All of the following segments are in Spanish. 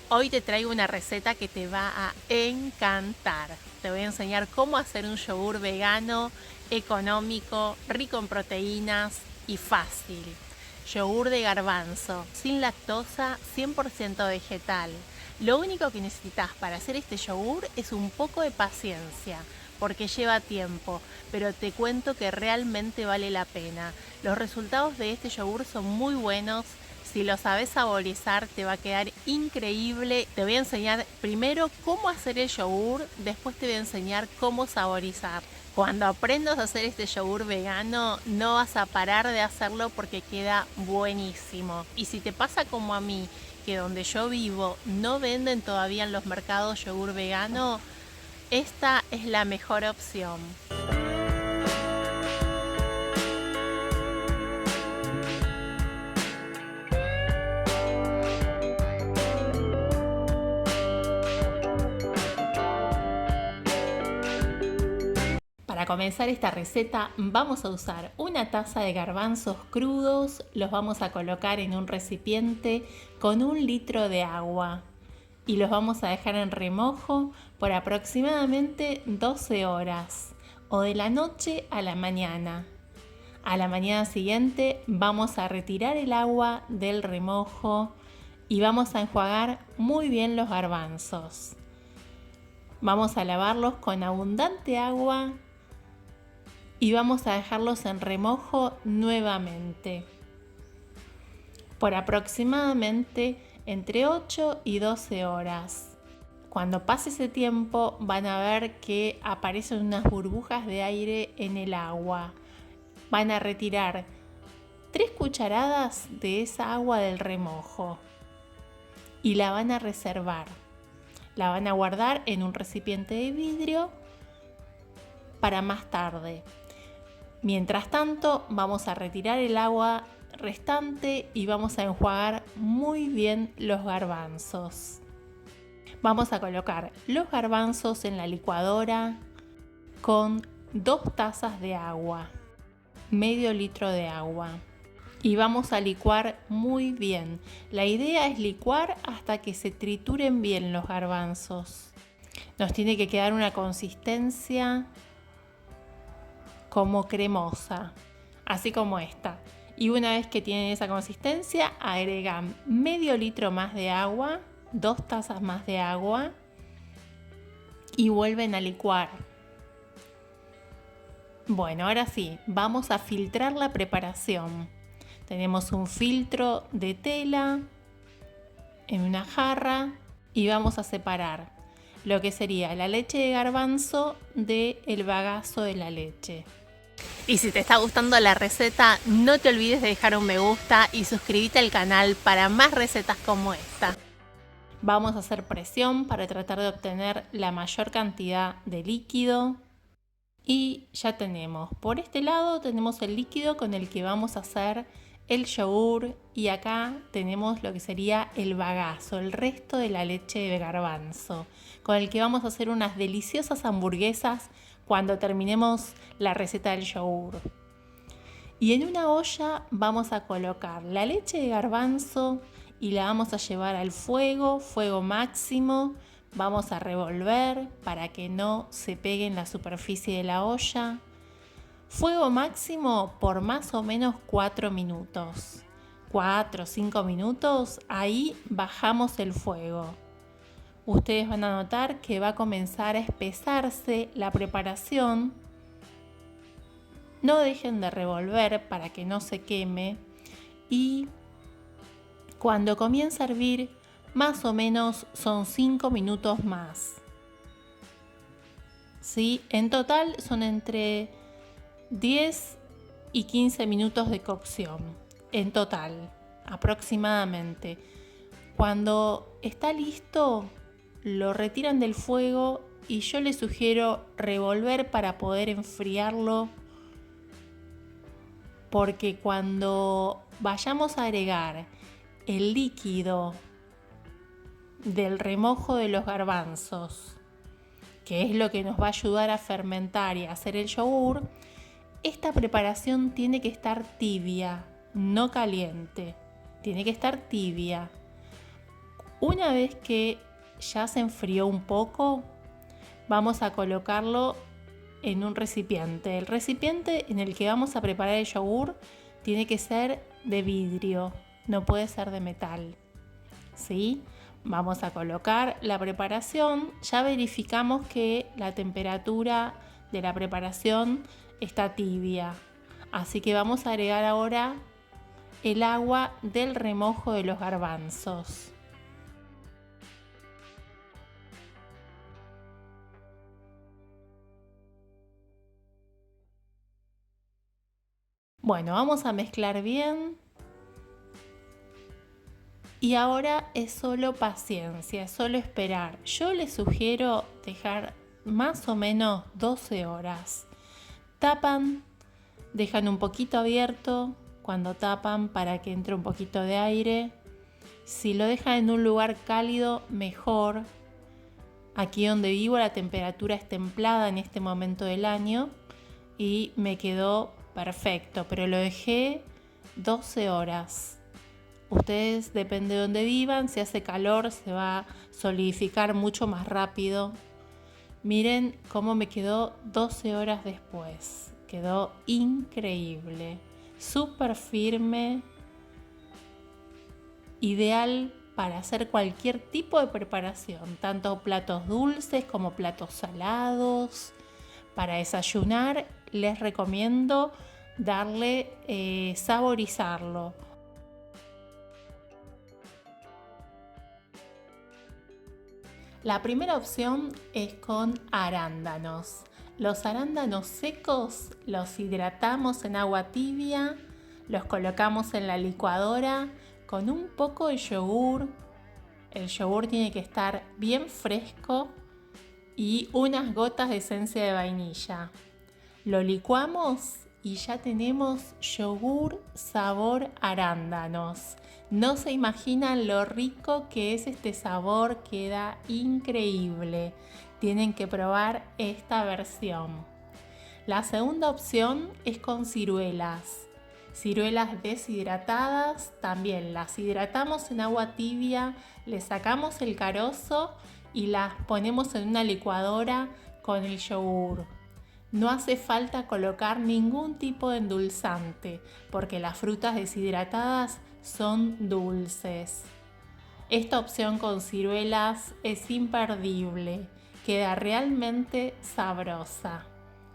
Hoy te traigo una receta que te va a encantar. Te voy a enseñar cómo hacer un yogur vegano, económico, rico en proteínas y fácil. Yogur de garbanzo, sin lactosa, 100% vegetal. Lo único que necesitas para hacer este yogur es un poco de paciencia, porque lleva tiempo, pero te cuento que realmente vale la pena. Los resultados de este yogur son muy buenos. Si lo sabes saborizar te va a quedar increíble. Te voy a enseñar primero cómo hacer el yogur, después te voy a enseñar cómo saborizar. Cuando aprendas a hacer este yogur vegano no vas a parar de hacerlo porque queda buenísimo. Y si te pasa como a mí, que donde yo vivo no venden todavía en los mercados yogur vegano, esta es la mejor opción. Para comenzar esta receta vamos a usar una taza de garbanzos crudos, los vamos a colocar en un recipiente con 1 litro de agua y los vamos a dejar en remojo por aproximadamente 12 horas o de la noche a la mañana. A la mañana siguiente vamos a retirar el agua del remojo y vamos a enjuagar muy bien los garbanzos. Vamos a lavarlos con abundante agua y vamos a dejarlos en remojo nuevamente por aproximadamente entre 8 y 12 horas. Cuando pase ese tiempo van a ver que aparecen unas burbujas de aire en el agua. Van a retirar 3 cucharadas de esa agua del remojo y la van a reservar. La van a guardar en un recipiente de vidrio para más tarde. Mientras tanto, vamos a retirar el agua restante y vamos a enjuagar muy bien los garbanzos. Vamos a colocar los garbanzos en la licuadora con 2 tazas de agua, medio litro de agua. Y vamos a licuar muy bien. La idea es licuar hasta que se trituren bien los garbanzos. Nos tiene que quedar una consistencia como cremosa, así como esta. Y una vez que tienen esa consistencia, agregan medio litro más de agua, 2 tazas más de agua y vuelven a licuar. Bueno, ahora sí, vamos a filtrar la preparación. Tenemos un filtro de tela en una jarra y vamos a separar lo que sería la leche de garbanzo del bagazo de la leche. Y si te está gustando la receta, no te olvides de dejar un me gusta y suscribirte al canal para más recetas como esta. Vamos a hacer presión para tratar de obtener la mayor cantidad de líquido. Y ya tenemos, por este lado tenemos el líquido con el que vamos a hacer el yogur y acá tenemos lo que sería el bagazo, el resto de la leche de garbanzo, con el que vamos a hacer unas deliciosas hamburguesas cuando terminemos la receta del yogur. Y en una olla vamos a colocar la leche de garbanzo y la vamos a llevar al fuego, fuego máximo. Vamos a revolver para que no se pegue en la superficie de la olla. Fuego máximo por más o menos 4 minutos. 4 o 5 minutos, ahí bajamos el fuego. Ustedes van a notar que va a comenzar a espesarse la preparación. No dejen de revolver para que no se queme. Y cuando comience a hervir, más o menos son 5 minutos más. ¿Sí? En total son entre 10 y 15 minutos de cocción. En total, aproximadamente. Cuando está listo, lo retiran del fuego y yo les sugiero revolver para poder enfriarlo, porque cuando vayamos a agregar el líquido del remojo de los garbanzos, que es lo que nos va a ayudar a fermentar y a hacer el yogur, esta preparación tiene que estar tibia, no caliente, tiene que estar tibia. Una vez que ya se enfrió un poco, vamos a colocarlo en un recipiente. El recipiente en el que vamos a preparar el yogur tiene que ser de vidrio, no puede ser de metal. ¿Sí? Vamos a colocar la preparación. Ya verificamos que la temperatura de la preparación está tibia. Así que vamos a agregar ahora el agua del remojo de los garbanzos. Bueno, vamos a mezclar bien. Y ahora es solo paciencia, es solo esperar. Yo les sugiero dejar más o menos 12 horas. Tapan, dejan un poquito abierto cuando tapan para que entre un poquito de aire. Si lo dejan en un lugar cálido, mejor. Aquí donde vivo la temperatura es templada en este momento del año y me quedó perfecto, pero lo dejé 12 horas. Ustedes, depende de donde vivan, si hace calor se va a solidificar mucho más rápido. Miren cómo me quedó 12 horas después. Quedó increíble, súper firme, ideal para hacer cualquier tipo de preparación, tanto platos dulces como platos salados. Para desayunar les recomiendo saborizarlo. La primera opción es con arándanos. Los arándanos secos los hidratamos en agua tibia, los colocamos en la licuadora con un poco de yogur. El yogur tiene que estar bien fresco y unas gotas de esencia de vainilla. Lo licuamos y ya tenemos yogur sabor arándanos. No se imaginan lo rico que es este sabor, queda increíble. Tienen que probar esta versión. La segunda opción es con ciruelas. Ciruelas deshidratadas, también las hidratamos en agua tibia, le sacamos el carozo y las ponemos en una licuadora con el yogur. No hace falta colocar ningún tipo de endulzante porque las frutas deshidratadas son dulces. Esta opción con ciruelas es imperdible, queda realmente sabrosa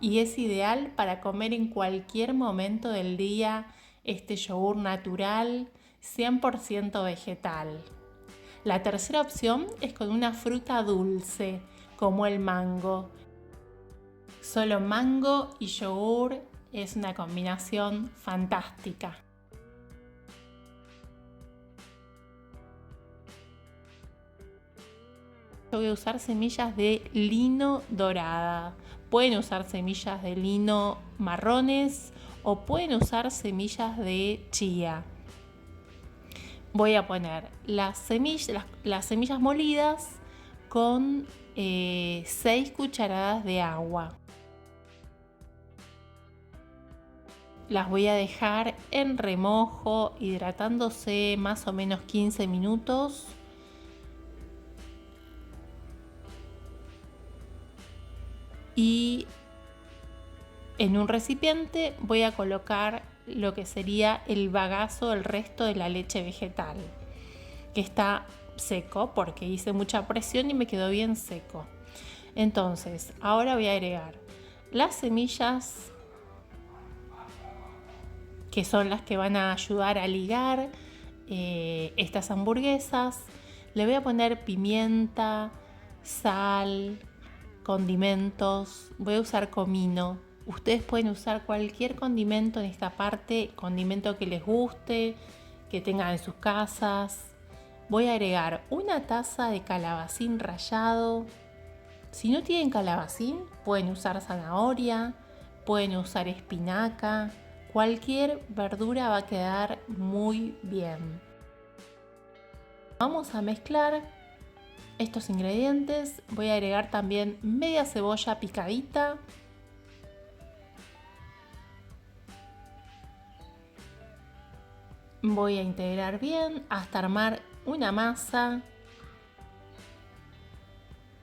y es ideal para comer en cualquier momento del día este yogur natural 100% vegetal. La tercera opción es con una fruta dulce como el mango. Solo mango y yogur es una combinación fantástica. Yo voy a usar semillas de lino dorada. Pueden usar semillas de lino marrones o pueden usar semillas de chía. Voy a poner las semillas molidas con 6 cucharadas de agua. Las voy a dejar en remojo, hidratándose más o menos 15 minutos. Y en un recipiente voy a colocar lo que sería el bagazo, el resto de la leche vegetal, que está seco porque hice mucha presión y me quedó bien seco. Entonces, ahora voy a agregar las semillas, que son las que van a ayudar a ligar estas hamburguesas. Le voy a poner pimienta, sal, condimentos. Voy a usar comino. Ustedes pueden usar cualquier condimento en esta parte, condimento que les guste, que tengan en sus casas. Voy a agregar una taza de calabacín rallado. Si no tienen calabacín, pueden usar zanahoria, pueden usar espinaca. Cualquier verdura va a quedar muy bien. Vamos a mezclar estos ingredientes. Voy a agregar también media cebolla picadita. Voy a integrar bien hasta armar una masa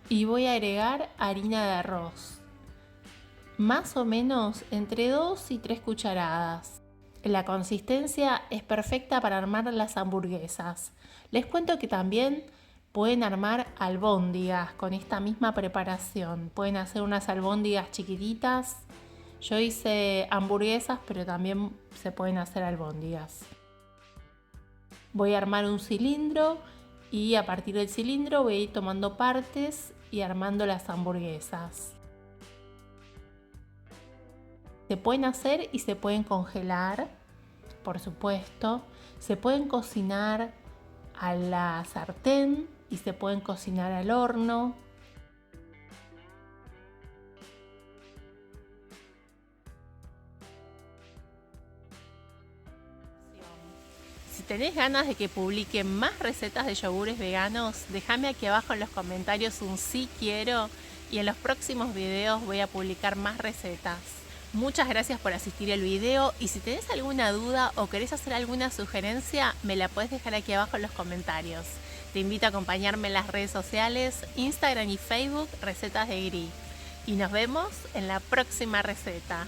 y voy a agregar harina de arroz. Más o menos entre 2 y 3 cucharadas. La consistencia es perfecta para armar las hamburguesas. Les cuento que también pueden armar albóndigas con esta misma preparación. Pueden hacer unas albóndigas chiquititas. Yo hice hamburguesas, pero también se pueden hacer albóndigas. Voy a armar un cilindro y a partir del cilindro voy a ir tomando partes y armando las hamburguesas. Se pueden hacer y se pueden congelar, por supuesto. Se pueden cocinar a la sartén y se pueden cocinar al horno. Si tenés ganas de que publique más recetas de yogures veganos, déjame aquí abajo en los comentarios un sí quiero y en los próximos videos voy a publicar más recetas. Muchas gracias por asistir al video y si tenés alguna duda o querés hacer alguna sugerencia, me la podés dejar aquí abajo en los comentarios. Te invito a acompañarme en las redes sociales, Instagram y Facebook, Recetas de Gris. Y nos vemos en la próxima receta.